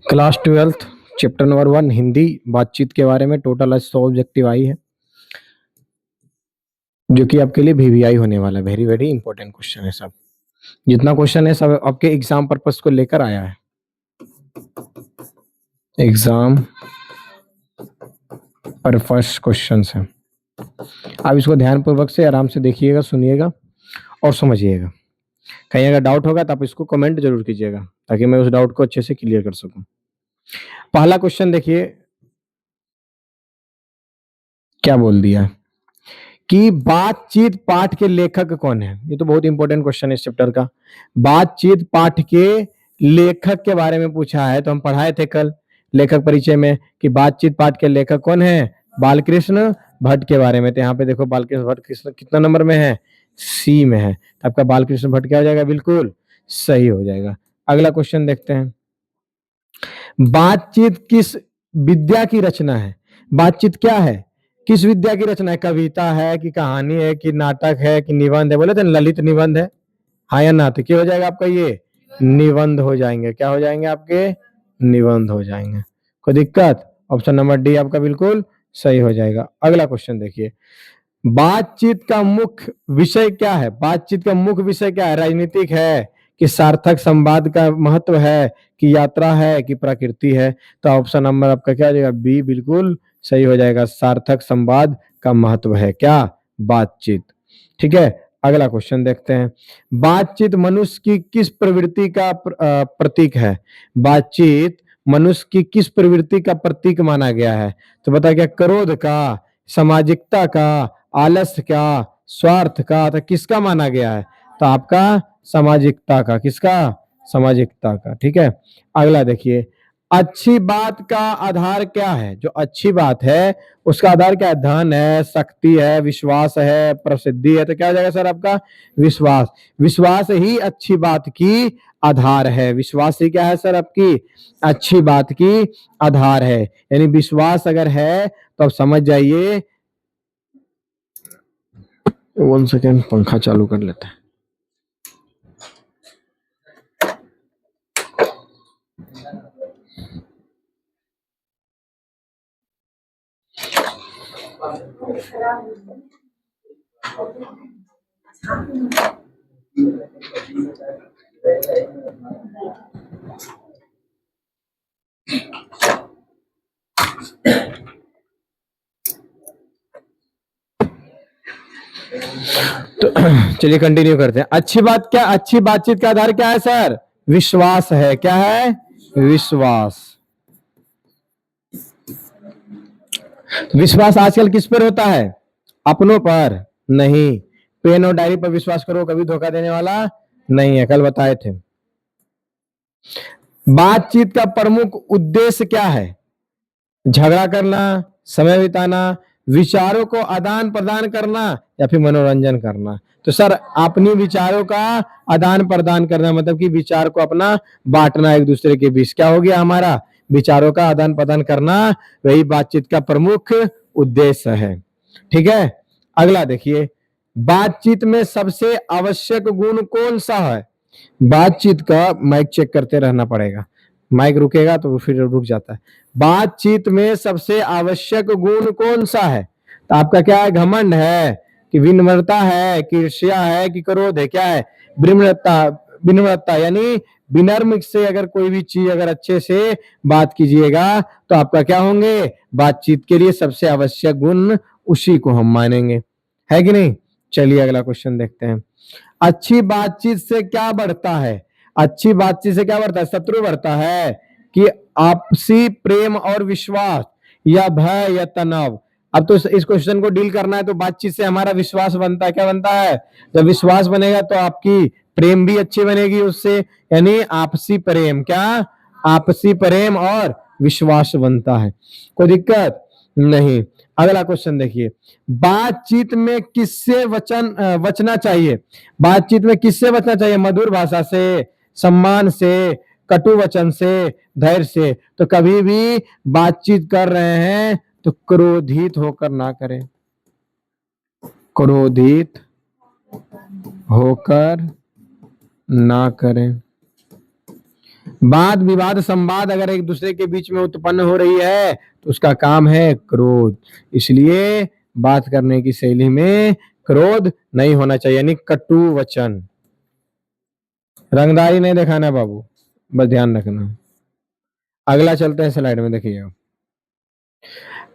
Class 12th chapter number 1 Hindi बातचीत के बारे में टोटल आज 100 ऑब्जेक्टिव आई है, जो कि आपके लिए वीवीआई होने वाला है। वेरी वेरी इंपॉर्टेंट क्वेश्चन है। सब जितना क्वेश्चन है सब आपके एग्जाम पर्पस को लेकर आया है। एग्जाम पर्पस क्वेश्चन है। आप इसको ध्यानपूर्वक से आराम से देखिएगा, सुनिएगा और समझिएगा। कहीं अगर डाउट होगा तो आप इसको कमेंट जरूर कीजिएगा, ताकि मैं उस डाउट को अच्छे से क्लियर कर सकूं। पहला क्वेश्चन देखिए, क्या बोल दिया कि बातचीत पाठ के लेखक कौन है। ये तो बहुत इंपॉर्टेंट क्वेश्चन है इस चैप्टर का। बातचीत पाठ के लेखक के बारे में पूछा है। तो हम पढ़ाए थे कल लेखक परिचय में कि बातचीत पाठ के लेखक कौन है, बालकृष्ण भट्ट के बारे में। तो यहाँ पे देखो बालकृष्ण भट्ट कितना नंबर में है, सी में है। तो आपका बालकृष्ण भट्ट क्या हो जाएगा, बिल्कुल सही हो जाएगा। अगला क्वेश्चन देखते हैं, बातचीत किस विद्या की रचना है। बातचीत क्या है, किस विद्या की रचना है। कविता है कि कहानी है कि नाटक है कि निबंध है। बोले थे ललित निबंध है, हाँ या ना। तो क्या हो जाएगा आपका, ये निबंध हो जाएंगे। क्या हो जाएंगे आपके, निबंध हो जाएंगे। कोई दिक्कत, ऑप्शन नंबर डी आपका बिल्कुल सही हो जाएगा। अगला क्वेश्चन देखिए, बातचीत का मुख्य विषय क्या है। बातचीत का मुख्य विषय क्या है, राजनीतिक है कि सार्थक संवाद का महत्व है कि यात्रा है कि प्रकृति है। तो ऑप्शन नंबर आपका क्या हो जाएगा, बी बिल्कुल सही हो जाएगा। सार्थक संवाद का महत्व है क्या, बातचीत। ठीक है, अगला क्वेश्चन देखते हैं, बातचीत मनुष्य की किस प्रवृत्ति का प्रतीक है। बातचीत मनुष्य की किस प्रवृत्ति का प्रतीक माना गया है। तो बता क्या, क्रोध का, सामाजिकता का, आलस्य का, स्वार्थ का। तो किसका माना गया है, तो आपका सामाजिकता का। किसका, सामाजिकता का। ठीक है, अगला देखिए, अच्छी बात का आधार क्या है। जो अच्छी बात है उसका आधार क्या है, धन है, शक्ति है, विश्वास है, प्रसिद्धि है। तो क्या हो जाएगा सर आपका, विश्वास। विश्वास ही अच्छी बात की आधार है। विश्वास ही क्या है सर आपकी, अच्छी बात की आधार है। यानी विश्वास अगर है तो आप समझ जाइए। 1 सेकेंड, पंखा चालू कर लेते हैं। तो चलिए कंटिन्यू करते हैं। अच्छी बात क्या, अच्छी बातचीत का आधार क्या है सर, विश्वास है। क्या है, विश्वास। विश्वास आजकल किस पर होता है, अपनों पर नहीं। पेन और डायरी पर विश्वास करो, कभी धोखा देने वाला नहीं है, कल बताए थे। बातचीत का प्रमुख उद्देश्य क्या है, झगड़ा करना, समय बिताना, विचारों को आदान प्रदान करना या फिर मनोरंजन करना। तो सर अपनी विचारों का आदान प्रदान करना, मतलब कि विचार को अपना बांटना एक दूसरे के बीच। क्या हो गया हमारा, विचारों का आदान प्रदान करना, वही बातचीत का प्रमुख उद्देश्य है। ठीक है, अगला देखिए, बातचीत में सबसे आवश्यक गुण कौन सा है। बातचीत का, माइक चेक करते रहना पड़ेगा, माइक रुकेगा तो फिर रुक जाता है। बातचीत में सबसे आवश्यक गुण कौन सा है। तो आपका क्या है, घमंड है कि विनम्रता है कि ईर्ष्या है कि क्रोध है। क्या है, विनम्रता। विनम्रता यानी विनम्र से अगर कोई भी चीज अगर अच्छे से बात कीजिएगा तो आपका क्या होंगे, बातचीत के लिए सबसे आवश्यक गुण उसी को हम मानेंगे, है कि नहीं। चलिए अगला क्वेश्चन देखते हैं, अच्छी बातचीत से क्या बढ़ता है। अच्छी बातचीत से क्या बढ़ता है, शत्रु बढ़ता है कि आपसी प्रेम और विश्वास या भय या तनाव। अब तो इस क्वेश्चन को डील करना है तो बातचीत से हमारा विश्वास बनता है। क्या बनता है, जब विश्वास बनेगा तो आपकी प्रेम भी अच्छी बनेगी उससे, यानी आपसी प्रेम। क्या, आपसी प्रेम और विश्वास बनता है। कोई दिक्कत नहीं। अगला क्वेश्चन देखिए, बातचीत में किससे बचना चाहिए। बातचीत में किससे बचना चाहिए, मधुर भाषा से, सम्मान से, कटु वचन से, धैर्य से। तो कभी भी बातचीत कर रहे हैं तो क्रोधित होकर ना करें, क्रोधित होकर ना करें। वाद विवाद संवाद अगर एक दूसरे के बीच में उत्पन्न हो रही है तो उसका काम है क्रोध। इसलिए बात करने की शैली में क्रोध नहीं होना चाहिए, यानी कटु वचन। रंगदारी नहीं दिखाना बाबू, बस ध्यान रखना। अगला चलते हैं स्लाइड में, देखिए।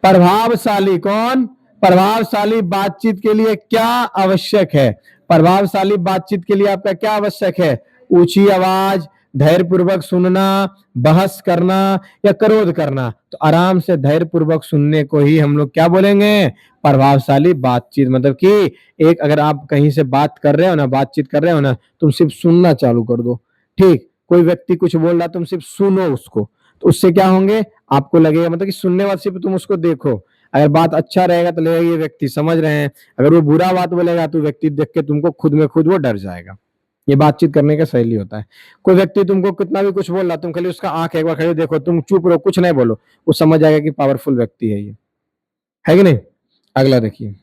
प्रभावशाली कौन? प्रभावशाली बातचीत के लिए क्या आवश्यक है? प्रभावशाली बातचीत के लिए आपका क्या आवश्यक है? ऊंची आवाज, धैर्य पूर्वक सुनना, बहस करना या क्रोध करना? तो आराम से धैर्य पूर्वक सुनने को ही हम लोग क्या बोलेंगे? प्रभावशाली बातचीत। मतलब कि एक अगर आप कहीं से बात कर रहे हो ना, बातचीत कर रहे हो ना, तुम सिर्फ सुनना चालू कर दो। ठीक, कोई व्यक्ति कुछ बोल रहा, तुम सिर्फ सुनो उसको, तो उससे क्या होंगे? आपको लगेगा, मतलब कि सुनने वाले सिर्फ तुम उसको देखो। अगर बात अच्छा रहेगा तो लगेगा ये व्यक्ति समझ रहे हैं, अगर वो बुरा बात बोलेगा तो व्यक्ति देख के तुमको खुद में खुद वो डर जाएगा। ये बातचीत करने का शैली होता है। कोई व्यक्ति तुमको कितना भी कुछ बोल रहा, तुम खाली उसका आंख एक बार खड़े देखो, तुम चुप रहो, कुछ नहीं बोलो, वो समझ जाएगा कि पावरफुल व्यक्ति है ये, है कि नहीं? अगला देखिए,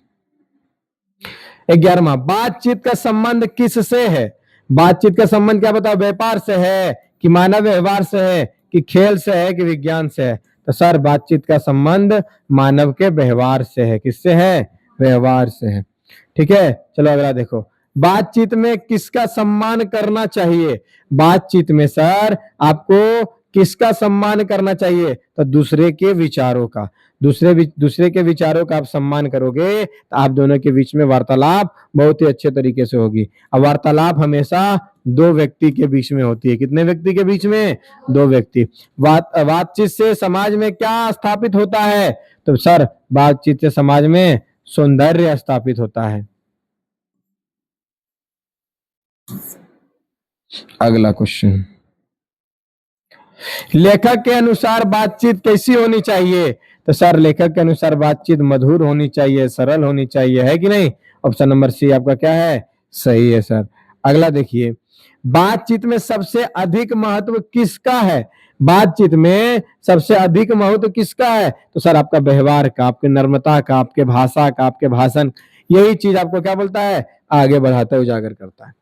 11वां, बातचीत का संबंध किससे है? बातचीत का संबंध क्या बताओ? व्यापार से है कि मानव व्यवहार से है कि खेल से है कि विज्ञान से है? तो सर बातचीत का संबंध मानव के व्यवहार से है। किससे है? व्यवहार से है। ठीक है, चलो अगला देखो। बातचीत में किसका सम्मान करना चाहिए? बातचीत में सर आपको किसका सम्मान करना चाहिए? तो दूसरे के विचारों का। दूसरे के विचारों का आप सम्मान करोगे तो आप दोनों के बीच में वार्तालाप बहुत ही अच्छे तरीके से होगी। अब वार्तालाप हमेशा दो व्यक्ति के बीच में होती है। कितने व्यक्ति के बीच में? दो व्यक्ति। बातचीत से समाज में क्या स्थापित होता है? तो सर बातचीत से समाज में सौंदर्य स्थापित होता है। अगला क्वेश्चन, लेखक के अनुसार बातचीत कैसी होनी चाहिए? तो सर लेखक के अनुसार बातचीत मधुर होनी चाहिए, सरल होनी चाहिए, है कि नहीं? ऑप्शन नंबर सी आपका क्या है? सही है सर। अगला देखिए, बातचीत में सबसे अधिक महत्व किसका है? बातचीत में सबसे अधिक महत्व किसका है? तो सर आपका व्यवहार का, आपके नम्रता का, आपके भाषा का, आपके भाषण, यही चीज आपको क्या बोलता है? आगे बढ़ाता है, उजागर करता है।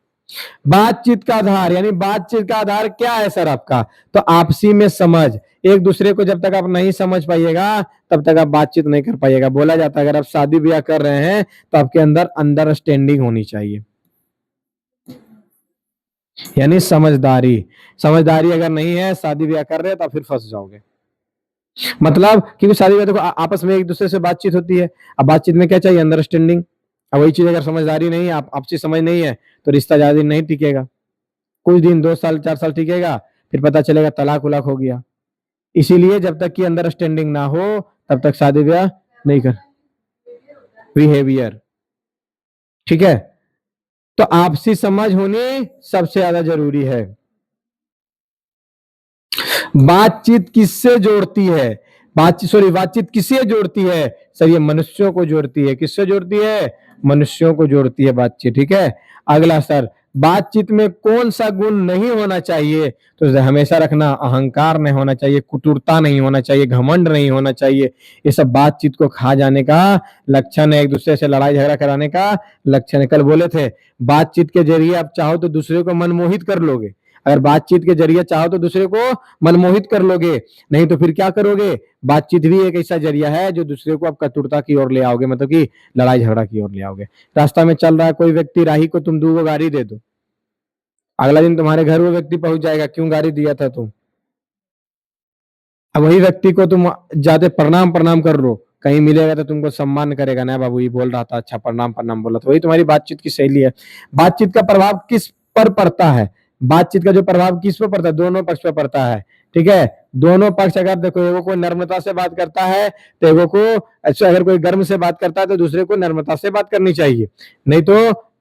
बातचीत का आधार, यानी बातचीत का आधार क्या है सर आपका? तो आपसी में समझ। एक दूसरे को जब तक आप नहीं समझ पाइएगा तब तक आप बातचीत नहीं कर पाइएगा। बोला जाता है अगर आप शादी ब्याह कर रहे हैं तो आपके अंदर अंडरस्टैंडिंग होनी चाहिए, यानी समझदारी। समझदारी अगर नहीं है, शादी ब्याह कर रहे हैं तो आप फिर फंस जाओगे। मतलब क्योंकि शादी ब्याह देखो आपस में एक दूसरे से बातचीत होती है। अब बातचीत में क्या चाहिए? अंडरस्टैंडिंग। अब वही चीज अगर समझदारी नहीं है, आप आपसी समझ नहीं है, तो रिश्ता ज्यादा दिन नहीं टिकेगा। कुछ दिन, 2 साल 4 साल टिकेगा, फिर पता चलेगा तलाक उलाक हो गया। इसीलिए जब तक की अंडरस्टैंडिंग ना हो तब तक शादी ब्याह नहीं कर। बिहेवियर, ठीक है, तो आपसी समझ होनी सबसे ज्यादा जरूरी है। बातचीत किससे जोड़ती है? बातचीत किसे जोड़ती है? सर ये मनुष्यों को जोड़ती है। किससे जोड़ती है? मनुष्यों को जोड़ती है बातचीत। ठीक है, अगला सर, बातचीत में कौन सा गुण नहीं होना चाहिए? तो हमेशा रखना, अहंकार नहीं होना चाहिए, कुटुरता नहीं होना चाहिए, घमंड नहीं होना चाहिए। ये सब बातचीत को खा जाने का लक्षण है, एक दूसरे से लड़ाई झगड़ा कराने का लक्षण है। कल बोले थे बातचीत के जरिए आप चाहो तो दूसरे को मनमोहित कर लोगे। अगर बातचीत के जरिए चाहो तो दूसरे को मनमोहित कर लोगे, नहीं तो फिर क्या करोगे? बातचीत भी एक ऐसा जरिया है जो दूसरे को आप कटुरता की ओर ले आओगे, मतलब कि लड़ाई झगड़ा की ओर ले आओगे। रास्ता में चल रहा है कोई व्यक्ति, राही को तुम 2 गाड़ी दे दो, अगला दिन तुम्हारे घर वो व्यक्ति पहुंच जाएगा, क्यों गाड़ी दिया था तुम? अब वही व्यक्ति को तुम जाते प्रणाम प्रणाम कर लो, कहीं मिलेगा तो तुमको सम्मान करेगा, ना बाबू ये बोल रहा था, अच्छा प्रणाम प्रणाम बोला। तो वही तुम्हारी बातचीत की शैली है। बातचीत का प्रभाव किस पर पड़ता है? बातचीत का जो प्रभाव किस पर पड़ता है? दोनों पक्ष पर पड़ता है। ठीक है, दोनों पक्ष अगर देखो, एगो को नम्रता से बात करता है तो एगो को, अच्छा अगर कोई गर्म से बात करता है तो दूसरे को नम्रता से बात करनी चाहिए, नहीं तो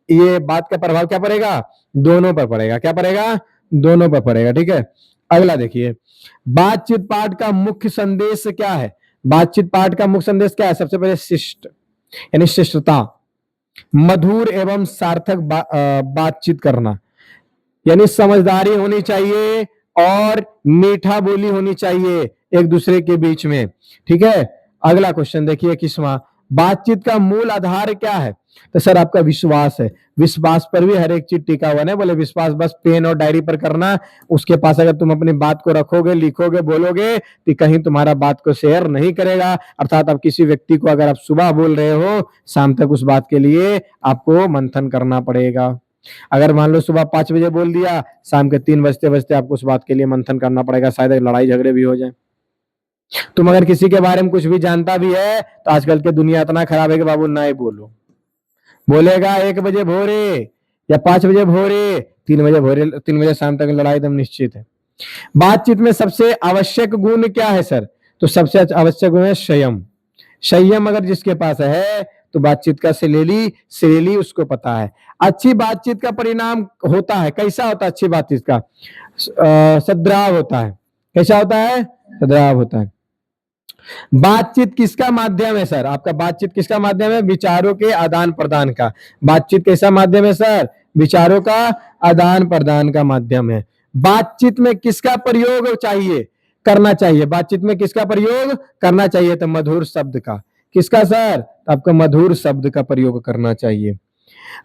ये बात का प्रभाव क्या पड़ेगा? दोनों पर पड़ेगा। क्या पड़ेगा? दोनों पर पड़ेगा। ठीक है, अगला देखिए, बातचीत पाठ का मुख्य संदेश क्या है? बातचीत पाठ का मुख्य संदेश क्या है? सबसे पहले शिष्ट, यानी शिष्टता, मधुर एवं सार्थक बातचीत करना, यानी समझदारी होनी चाहिए और मीठा बोली होनी चाहिए एक दूसरे के बीच में। ठीक है, अगला क्वेश्चन देखिए 21वां, बातचीत का मूल आधार क्या है? तो सर आपका विश्वास है। विश्वास पर भी हर एक चीज टिका हुआ है। बोले विश्वास बस पेन और डायरी पर करना, उसके पास अगर तुम अपनी बात को रखोगे, लिखोगे, बोलोगे तो कहीं तुम्हारा बात को शेयर नहीं करेगा। अर्थात आप किसी व्यक्ति को अगर आप सुबह बोल रहे हो, शाम तक उस बात के लिए आपको मंथन करना पड़ेगा। अगर मान लो सुबह 5 बजे बोल दिया, शाम के 3 बजते बजते आपको उस बात के लिए मंथन करना पड़ेगा, शायद लड़ाई झगड़े भी हो जाए। तुम अगर किसी के बारे में कुछ भी जानता भी है तो आजकल की दुनिया इतना खराब है कि बाबू ना ही बोलो। बोलेगा 1 बजे भोरे या 5 बजे भोरे, 3 बजे भोरे, 3 बजे शाम तक लड़ाई एकदम निश्चित है। बातचीत में सबसे आवश्यक गुण क्या है सर? तो सबसे आवश्यक गुण है संयम। संयम अगर जिसके पास है तो बातचीत का श्रेली उसको पता है। अच्छी बातचीत का परिणाम होता है, कैसा होता है अच्छी बातचीत का? सद्भाव होता है। कैसा होता है? सद्भाव होता है। बातचीत किसका माध्यम है सर? आपका बातचीत किसका माध्यम है? विचारों के आदान प्रदान का। बातचीत कैसा माध्यम है सर? विचारों का आदान प्रदान का माध्यम है। बातचीत में किसका प्रयोग चाहिए, करना चाहिए? बातचीत में किसका प्रयोग करना चाहिए? तो मधुर शब्द का। किसका सर? आपको मधुर शब्द का प्रयोग करना चाहिए।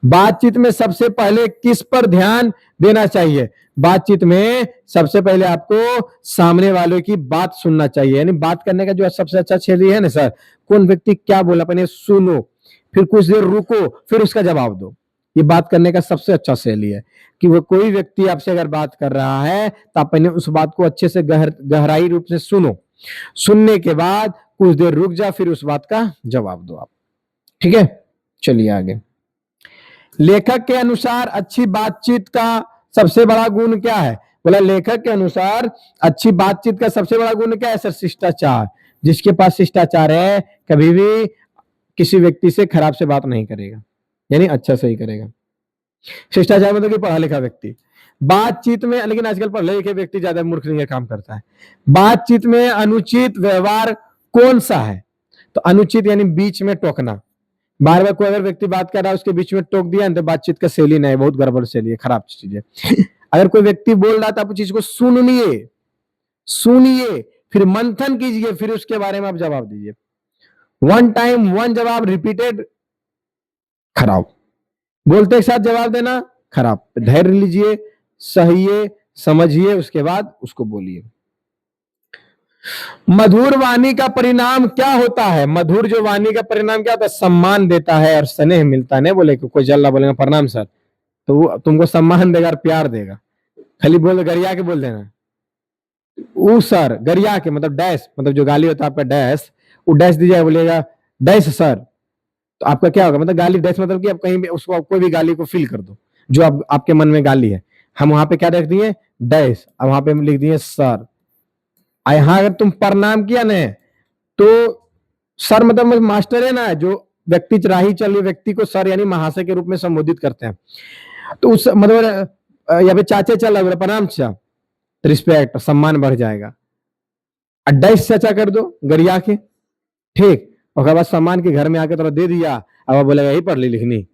बातचीत में सबसे पहले किस पर ध्यान देना चाहिए? बातचीत में सबसे पहले आपको सामने वालों की बात सुनना चाहिए। यानी बात करने का जो सबसे अच्छा शैली है ना सर, कौन व्यक्ति क्या बोला पहले सुनो, फिर कुछ देर रुको, फिर उसका जवाब दो। ये बात करने का सबसे अच्छा शैली है कि वो कोई व्यक्ति आपसे अगर बात कर रहा है तो आप पहले उस बात को अच्छे से गहराई रूप से सुनो। सुनने के बाद कुछ देर रुक जा, फिर उस बात का जवाब दो आप। ठीक है, चलिए आगे। लेखक के अनुसार अच्छी बातचीत का सबसे बड़ा गुण क्या है? बोला लेखक के अनुसार अच्छी बातचीत का सबसे बड़ा गुण क्या है सर? शिष्टाचार। जिसके पास शिष्टाचार है कभी भी किसी व्यक्ति से खराब से बात नहीं करेगा, यानी अच्छा से ही करेगा। शिष्टाचार मतलब कि पढ़ा लिखा व्यक्ति बातचीत में, लेकिन आजकल पढ़े लिखे व्यक्ति ज्यादा मूर्ख नहीं काम करता है। बातचीत में अनुचित व्यवहार कौन सा है? तो अनुचित यानी बीच में टोकना। बार बार कोई अगर व्यक्ति बात कर रहा है उसके बीच में टोक दिया तो बातचीत का शैली नहीं, बहुत गड़बड़ शैली है, खराब चीज है। अगर कोई व्यक्ति बोल रहा था आप चीज को सुनिए, सुनिए, फिर मंथन कीजिए, फिर उसके बारे में आप जवाब दीजिए। वन टाइम वन जवाब रिपीटेड, खराब। बोलते एक साथ जवाब देना, खराब। धैर्य लीजिए, सहिए, समझिए, उसके बाद उसको बोलिए। मधुर वाणी का परिणाम क्या होता है? मधुर जो वाणी का परिणाम क्या होता है? सम्मान देता है और स्नेह मिलता है। नहीं बोले कि कोई जल्ला बोलेगा प्रणाम सर तो वो तुमको सम्मान देगा और प्यार देगा। खाली बोल गरिया के बोल देना वो सर, गरिया के मतलब डैश, मतलब जो गाली होता है आपका डैश, वो डैश दीजिएगा, बोलेगा डैश सर, तो आपका क्या होगा? मतलब गाली डैश मतलब कि आप कहीं भी उसको कोई भी गाली को फील कर दो जो आपके मन में गाली है। हम वहां पे क्या रख दिए? डैश, और वहां पे लिख दिए सर। यहाँ अगर तुम प्रणाम किया ना तो सर मतलब मास्टर है ना, जो व्यक्ति राही चल रहे व्यक्ति को सर यानी महाशय के रूप में संबोधित करते हैं। तो उस मतलब यहाँ पे चाचे चल रहा प्रणाम चा, रिस्पेक्ट सम्मान बढ़ जाएगा। अड्डा चाचा कर दो गरिया के, ठीक, और बाद सम्मान के घर में आके थोड़ा दे दिया, अब बोलेगा यही पढ़ ली लिखनी,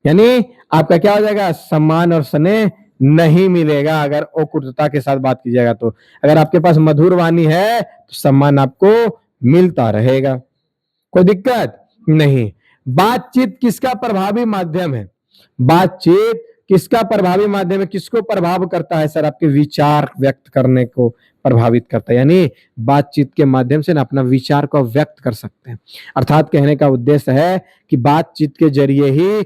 यानी आपका क्या हो जाएगा? सम्मान और स्नेह नहीं मिलेगा अगर अकुटता के साथ बात कीजिएगा। तो अगर आपके पास मधुर वाणी है तो सम्मान आपको मिलता रहेगा, कोई दिक्कत नहीं। बातचीत किसका प्रभावी माध्यम है? बातचीत किसका प्रभावी माध्यम है? किसको प्रभाव करता है सर? आपके विचार व्यक्त करने को प्रभावित करता है। यानी बातचीत के माध्यम से ना अपना विचार को व्यक्त कर सकते हैं। अर्थात कहने का उद्देश्य है कि बातचीत के जरिए ही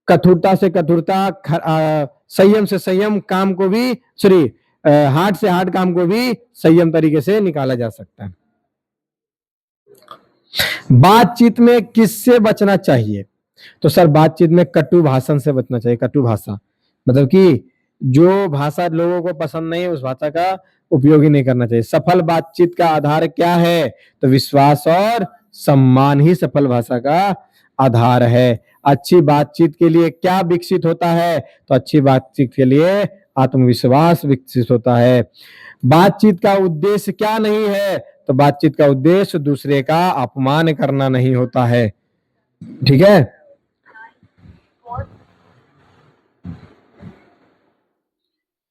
कठोरता से कठोरता, संयम से संयम काम को भी, सॉरी, हार्ड से हार्ड काम को भी संयम तरीके से निकाला जा सकता है। बातचीत में किससे बचना चाहिए? तो सर बातचीत में कटु भाषण से बचना चाहिए। कटु भाषा मतलब कि जो भाषा लोगों को पसंद नहीं है उस भाषा का उपयोग ही नहीं करना चाहिए। सफल बातचीत का आधार क्या है? तो विश्वास और सम्मान ही सफल भाषा का आधार है। अच्छी बातचीत के लिए क्या विकसित होता है? तो अच्छी बातचीत के लिए आत्मविश्वास विकसित होता है। बातचीत का उद्देश्य क्या नहीं है? तो बातचीत का उद्देश्य दूसरे का अपमान करना नहीं होता है। ठीक है,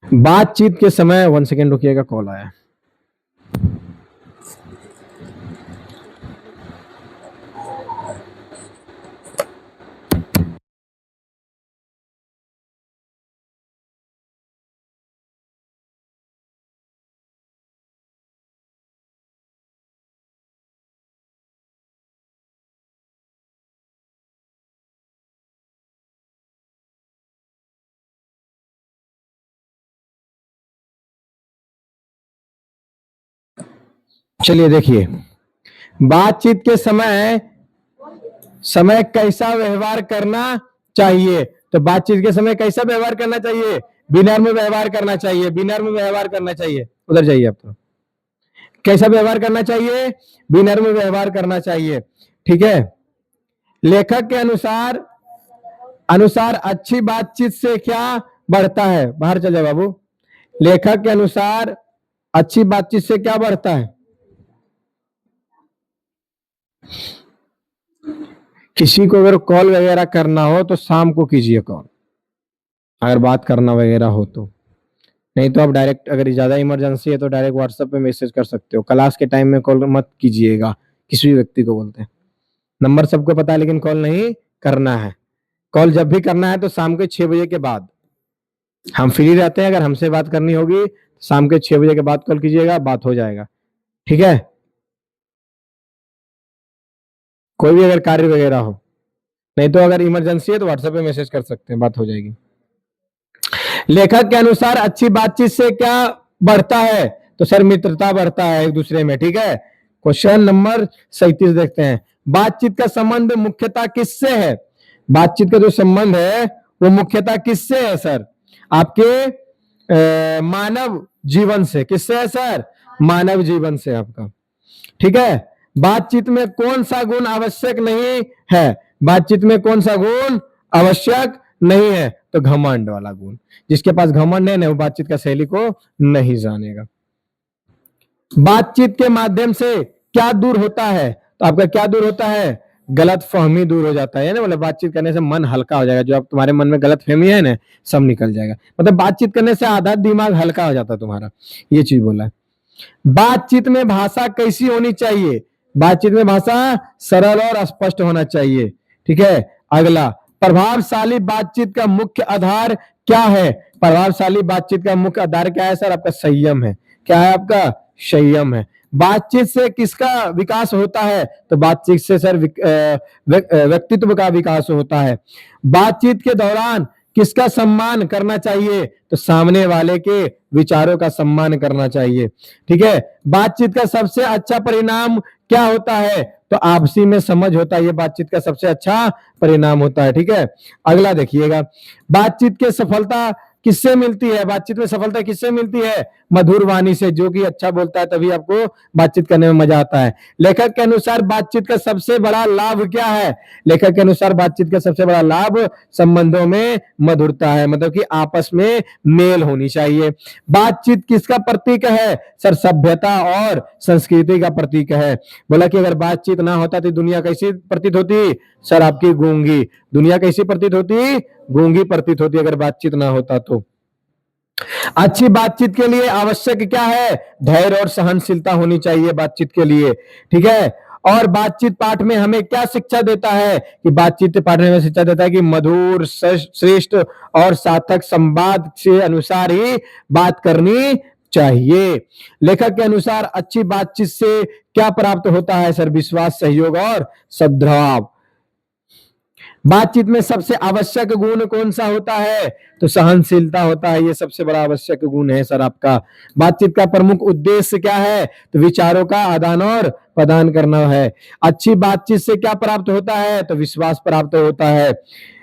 बातचीत के समय 1 सेकेंड रुकिएगा, कॉल आया। चलिए देखिए, बातचीत के समय समय कैसा व्यवहार करना चाहिए। तो बातचीत के समय कैसा व्यवहार करना चाहिए? विनम्र व्यवहार करना चाहिए, विनम्र व्यवहार करना चाहिए। उधर जाइए आप। तो कैसा व्यवहार करना चाहिए? विनम्र व्यवहार करना चाहिए। ठीक है। लेखक के अनुसार अनुसार अच्छी बातचीत से क्या बढ़ता है? बाहर चल जाओ बाबू। लेखक के अनुसार अच्छी बातचीत से क्या बढ़ता है? किसी को अगर कॉल वगैरह करना हो तो शाम को कीजिए कॉल, अगर बात करना वगैरह हो तो। नहीं तो आप डायरेक्ट, अगर ज्यादा इमरजेंसी है तो डायरेक्ट व्हाट्सएप पे मैसेज कर सकते हो। क्लास के टाइम में कॉल मत कीजिएगा, किसी भी व्यक्ति को बोलते हैं। नंबर सबको पता है, लेकिन कॉल नहीं करना है। कॉल जब भी करना है तो शाम के 6 बजे के बाद। हम फ्री रहते हैं, अगर हमसे बात करनी होगी शाम के 6 बजे के बाद कॉल कीजिएगा, बात हो जाएगा। ठीक है। कोई भी अगर कार्य वगैरह हो, नहीं तो अगर इमरजेंसी है तो व्हाट्सएप पे मैसेज कर सकते हैं, बात हो जाएगी। लेखक के अनुसार अच्छी बातचीत से क्या बढ़ता है? तो सर मित्रता बढ़ता है एक दूसरे में। ठीक है। क्वेश्चन नंबर 37 देखते हैं। बातचीत का संबंध मुख्यतः किससे है? बातचीत का जो संबंध है वो मुख्यतः किससे है सर? आपके मानव जीवन से। किससे है सर? मानव जीवन से आपका। ठीक है। बातचीत में कौन सा गुण आवश्यक नहीं है? बातचीत में कौन सा गुण आवश्यक नहीं है? तो घमंड वाला गुण। जिसके पास घमंड है ना, वो बातचीत का शैली को नहीं जानेगा। बातचीत के माध्यम से क्या दूर होता है? तो आपका क्या दूर होता है? गलत फहमी दूर हो जाता है ना। मतलब बातचीत करने से मन हल्का हो जाएगा। जो अब तुम्हारे मन में गलत फहमी है ना, सब निकल जाएगा। मतलब बातचीत करने से आधा दिमाग हल्का हो जाता है तुम्हारा। ये चीज बोला है। बातचीत में भाषा कैसी होनी चाहिए? बातचीत में भाषा सरल और स्पष्ट होना चाहिए। ठीक है। अगला, प्रभावशाली बातचीत का मुख्य आधार क्या है? प्रभावशाली बातचीत का मुख्य आधार क्या है सर? आपका संयम है। क्या है आपका? संयम है। बातचीत से किसका विकास होता है? तो बातचीत से सर व्यक्तित्व का विकास होता है। बातचीत के दौरान किसका सम्मान करना चाहिए? तो सामने वाले के विचारों का सम्मान करना चाहिए। ठीक है। बातचीत का सबसे अच्छा परिणाम क्या होता है? तो आपसी में समझ होता है। ये बातचीत का सबसे अच्छा परिणाम होता है। ठीक है। अगला देखिएगा, बातचीत के सफलता किससे मिलती है? बातचीत में सफलता किससे मिलती है? मधुर वाणी से। जो कि अच्छा बोलता है तभी आपको बातचीत करने में मजा आता है। लेखक के अनुसार बातचीत का सबसे बड़ा लाभ क्या है? लेखक के अनुसार बातचीत का सबसे बड़ा लाभ संबंधों में मधुरता है। मतलब कि आपस में मेल होनी चाहिए। बातचीत किसका प्रतीक है? सर सभ्यता और संस्कृति का प्रतीक है। बोला कि अगर बातचीत ना होता तो दुनिया कैसी प्रतीत होती? सर आपकी गूंगी। दुनिया कैसी प्रतीत होती? गूंगी प्रतीत होती अगर बातचीत ना होता तो। अच्छी बातचीत के लिए आवश्यक क्या है? धैर्य और सहनशीलता होनी चाहिए बातचीत के लिए। ठीक है। और बातचीत पाठ में हमें क्या शिक्षा देता है? कि बातचीत पाठ में शिक्षा देता है कि मधुर, श्रेष्ठ और सार्थक संवाद के अनुसार ही बात करनी चाहिए। लेखक के अनुसार अच्छी बातचीत से क्या प्राप्त होता है सर? विश्वास, सहयोग और सद्भाव। बातचीत में सबसे आवश्यक गुण कौन सा होता है? तो सहनशीलता होता है। ये सबसे बड़ा आवश्यक गुण है सर आपका। बातचीत का प्रमुख उद्देश्य क्या है? तो विचारों का आदान और प्रदान करना है। अच्छी बातचीत से क्या प्राप्त होता है? तो विश्वास प्राप्त होता है।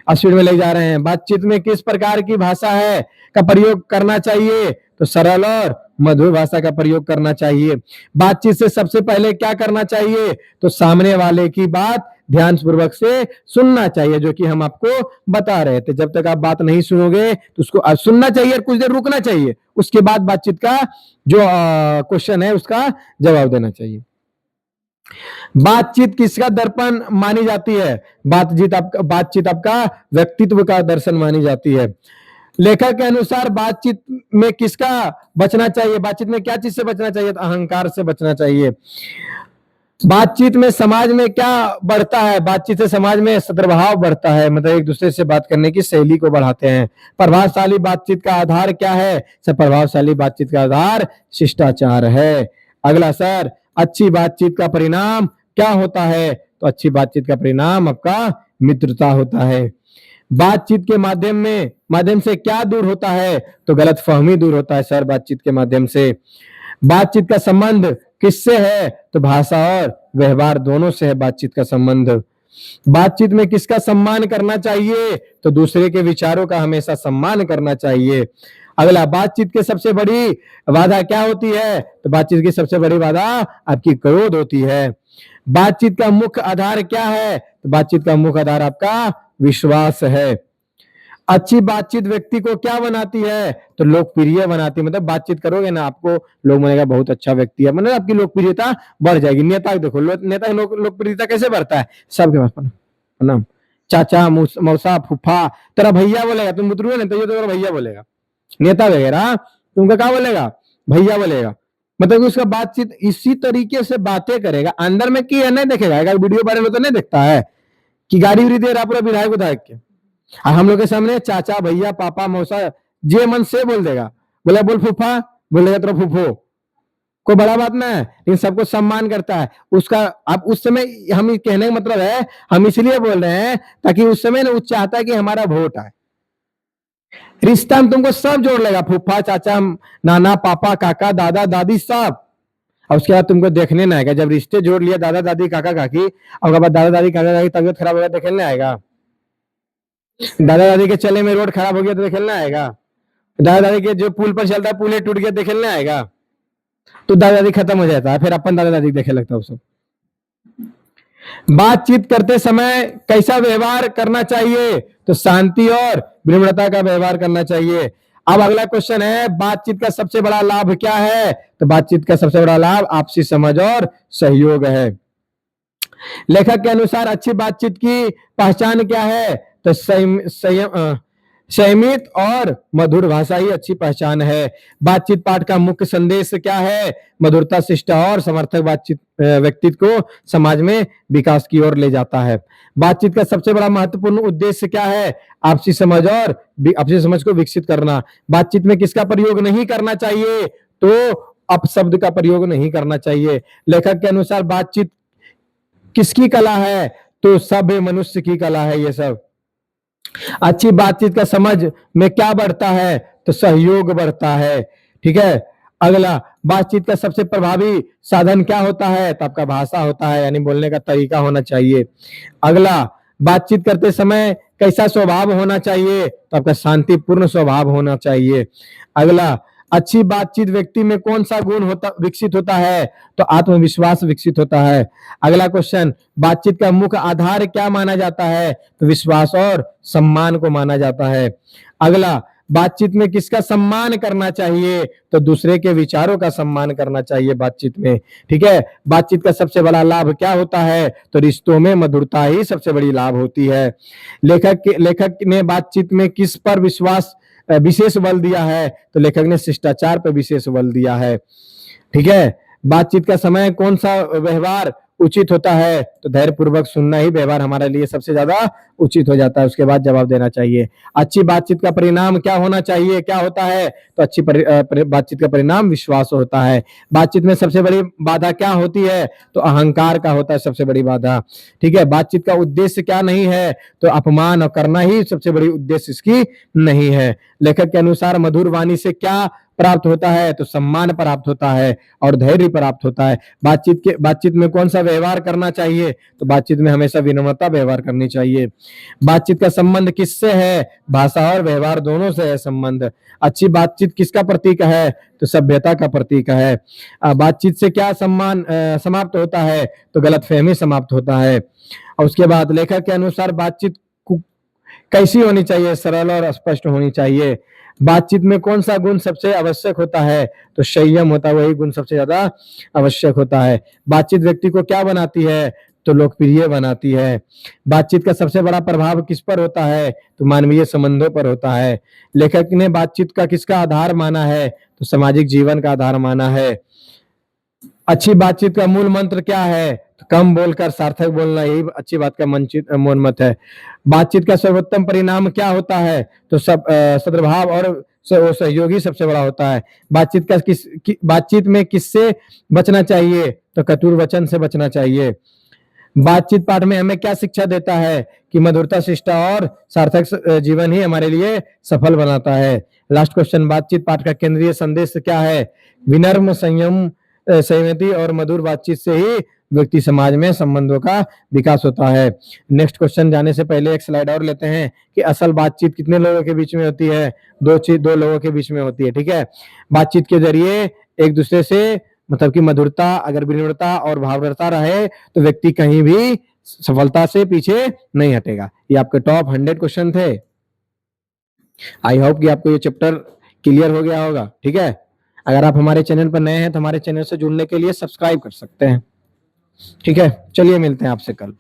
स्पीड में ले जा रहे हैं। बातचीत में किस प्रकार की भाषा है का प्रयोग करना चाहिए? तो सरल और मधुर भाषा का प्रयोग करना चाहिए। बातचीत से सबसे पहले क्या करना चाहिए? तो सामने वाले की बात ध्यान पूर्वक से सुनना चाहिए, जो कि हम आपको बता रहे थे। जब तक आप बात नहीं सुनोगे तो उसको सुनना चाहिए और कुछ देर रुकना चाहिए। उसके बाद बातचीत का जो क्वेश्चन है उसका जवाब देना चाहिए। बातचीत किसका दर्पण मानी जाती है? बातचीत आपका व्यक्तित्व का दर्शन मानी जाती है। लेखक के अनुसार बातचीत में किसका बचना चाहिए? बातचीत में क्या चीज से बचना चाहिए? तो अहंकार से बचना चाहिए। बातचीत में समाज में क्या बढ़ता है? बातचीत से समाज में सद्भाव बढ़ता है। मतलब एक दूसरे से बात करने की शैली को बढ़ाते हैं। प्रभावशाली बातचीत का आधार क्या है? सर प्रभावशाली बातचीत का आधार शिष्टाचार है। अगला सर, अच्छी बातचीत का परिणाम क्या होता है? तो अच्छी बातचीत का परिणाम आपका मित्रता होता है। बातचीत के माध्यम से क्या दूर होता है? तो गलत फहमी दूर होता है सर बातचीत के माध्यम से। बातचीत का संबंध किससे है? तो भाषा और व्यवहार दोनों से है बातचीत का संबंध। बातचीत में किसका सम्मान करना चाहिए? तो दूसरे के विचारों का हमेशा सम्मान करना चाहिए। अगला, बातचीत की सबसे बड़ी बाधा क्या होती है? तो बातचीत की सबसे बड़ी बाधा आपकी क्रोध होती है। बातचीत का मुख्य आधार क्या है? तो बातचीत का मुख्य आधार आपका विश्वास है। अच्छी बातचीत व्यक्ति को क्या बनाती है? तो लोकप्रिय बनाती है। मतलब बातचीत करोगे ना, आपको लोग मानेगा बहुत अच्छा व्यक्ति है, मतलब आपकी लोकप्रियता बढ़ जाएगी। नेता देखो, नेता की लोकप्रियता कैसे बढ़ता है? सबके पास प्रणाम, चाचा, मौसा, फूफा, तेरा भैया बोलेगा, तुम बुतरू है तो ये तो भैया बोलेगा। नेता वगैरह तुमको क्या बोलेगा? भैया बोलेगा। मतलब उसका बातचीत इसी तरीके से बातें करेगा, अंदर में की है नहीं देखेगा। वीडियो वायरल होता नहीं देखता है कि गाड़ी उड़ी दे रहा पूरा विधायक विधायक के, और हम लोग के सामने चाचा, भैया, पापा, मौसा जे मन से बोल देगा। बोला बोल फूफा, बोलेगा तो फूफो, कोई बड़ा बात ना है, लेकिन सबको सम्मान करता है उसका। अब उस समय हम कहने का मतलब है, हम इसलिए बोल रहे हैं ताकि उस समय ना वो चाहता है कि हमारा वोट आए। रिश्ता में तुमको सब जोड़ लेगा, फूफा, चाचा, नाना, पापा, काका, दादा, दादी, सब। और उसके बाद तुमको देखने ना आएगा। जब रिश्ते जोड़ लिया, दादा, दादी, काका, काकी, और उसके बाद दादा, दादी, काका, काकी तबियत खराब होगा, देखने आएगा। दादा दादी के चले में रोड खराब हो गया तो खेलना आएगा। दादा दादी के जो पुल पर चलता है, पुल टूट गया तो खेलने आएगा। तो दादा दादी खत्म हो जाता है, फिर अपन दादा दादी देखे लगता है उसको। बातचीत करते समय कैसा व्यवहार करना चाहिए? तो शांति और विनम्रता का व्यवहार करना चाहिए। अब अगला क्वेश्चन है, बातचीत का सबसे बड़ा लाभ क्या है? तो बातचीत का सबसे बड़ा लाभ आपसी समझ और सहयोग है। लेखक के अनुसार अच्छी बातचीत की पहचान क्या है? तो संयमित और मधुर भाषा ही अच्छी पहचान है। बातचीत पाठ का मुख्य संदेश क्या है? मधुरता, शिष्टता और समर्थक बातचीत व्यक्तित्व को समाज में विकास की ओर ले जाता है। बातचीत का सबसे बड़ा महत्वपूर्ण उद्देश्य क्या है? आपसी समझ और आपसी समझ को विकसित करना। बातचीत में किसका प्रयोग नहीं करना चाहिए? तो अपशब्द का प्रयोग नहीं करना चाहिए। लेखक के अनुसार बातचीत किसकी कला है? तो सभ्य मनुष्य की कला है ये सब। अच्छी बातचीत का समझ में क्या बढ़ता है? तो सहयोग बढ़ता है। ठीक है। अगला, बातचीत का सबसे प्रभावी साधन क्या होता है? तो आपका भाषा होता है, यानी बोलने का तरीका होना चाहिए। अगला, बातचीत करते समय कैसा स्वभाव होना चाहिए? तो आपका शांतिपूर्ण स्वभाव होना चाहिए। अगला, अच्छी बातचीत व्यक्ति में कौन सा गुण विकसित होता है? तो आत्मविश्वास विकसित होता है। अगला क्वेश्चन, बातचीत का मुख्य आधार क्या माना जाता है? तो विश्वास और सम्मान को माना जाता है। अगला, बातचीत में किसका सम्मान करना चाहिए? तो दूसरे के विचारों का सम्मान करना चाहिए बातचीत में। ठीक है। बातचीत का सबसे बड़ा लाभ क्या होता है? तो रिश्तों में मधुरता ही सबसे बड़ी लाभ होती है। लेखक ने बातचीत में किस पर विशेष बल दिया है? तो लेखक ने शिष्टाचार पर विशेष बल दिया है। ठीक है। बातचीत का समय कौन सा व्यवहार उचित होता है? तो धैर्य पूर्वक सुनना ही व्यवहार हमारे लिए सबसे ज्यादा उचित हो जाता है, उसके बाद जवाब देना चाहिए। अच्छी बातचीत का परिणाम क्या होना चाहिए? क्या होता है? तो अच्छी बातचीत का परिणाम विश्वास होता है। बातचीत में सबसे बड़ी बाधा क्या होती है? तो अहंकार का होता है सबसे बड़ी बाधा। ठीक है। बातचीत का उद्देश्य क्या नहीं है? तो अपमान करना ही सबसे बड़ी उद्देश्य इसकी नहीं है। लेखक के अनुसार मधुर वाणी से क्या प्राप्त होता है? तो सम्मान प्राप्त होता है और धैर्य प्राप्त होता है। बातचीत में कौन सा व्यवहार करना चाहिए? तो बातचीत में हमेशा विनम्रता व्यवहार करनी चाहिए। बातचीत का संबंध किससे है? भाषा और व्यवहार दोनों से है संबंध। अच्छी बातचीत किसका प्रतीक है? तो सभ्यता का प्रतीक है। बातचीत से क्या समाप्त होता है? तो गलतफहमी समाप्त होता है। और उसके बाद लेखक के अनुसार बातचीत कैसी होनी चाहिए? सरल और स्पष्ट होनी चाहिए। बातचीत में कौन सा गुण सबसे आवश्यक होता है? तो संयम होता है, वही गुण सबसे ज्यादा आवश्यक होता है। बातचीत व्यक्ति को क्या बनाती है? तो लोकप्रिय बनाती है। बातचीत का सबसे बड़ा प्रभाव किस पर होता है? तो मानवीय संबंधों पर होता है। लेखक ने बातचीत का किसका आधार माना है? तो सामाजिक जीवन का आधार माना है। अच्छी बातचीत का मूल मंत्र क्या है? तो कम बोलकर सार्थक बोलना, यही अच्छी बात का मूल मंत्र है। बातचीत का सर्वोत्तम परिणाम क्या होता है? तो सद्भाव और सहयोगी सबसे बड़ा होता है। बातचीत में किससे बचना चाहिए? तो कटु वचन से बचना चाहिए। बातचीत पाठ में हमें क्या शिक्षा देता है? कि मधुरता, शिष्टता और सार्थक जीवन ही हमारे लिए सफल बनाता है। लास्ट क्वेश्चन, बातचीत पाठ का केंद्रीय संदेश क्या है? विनम्र, संयम, सहमति और मधुर बातचीत से ही व्यक्ति समाज में संबंधों का विकास होता है। नेक्स्ट क्वेश्चन जाने से पहले एक स्लाइड और लेते हैं कि असल बातचीत कितने लोगों के बीच में होती है? दो लोगों के बीच में होती है, ठीक है। बातचीत के जरिए एक दूसरे से मतलब कि मधुरता, अगर विनम्रता और भावुकता रहे तो व्यक्ति कहीं भी सफलता से पीछे नहीं हटेगा। ये आपके टॉप 100 क्वेश्चन थे। आई होप कि आपको ये चैप्टर क्लियर हो गया होगा, ठीक है। अगर आप हमारे चैनल पर नए हैं तो हमारे चैनल से जुड़ने के लिए सब्सक्राइब कर सकते हैं, ठीक है। चलिए मिलते हैं आपसे कल।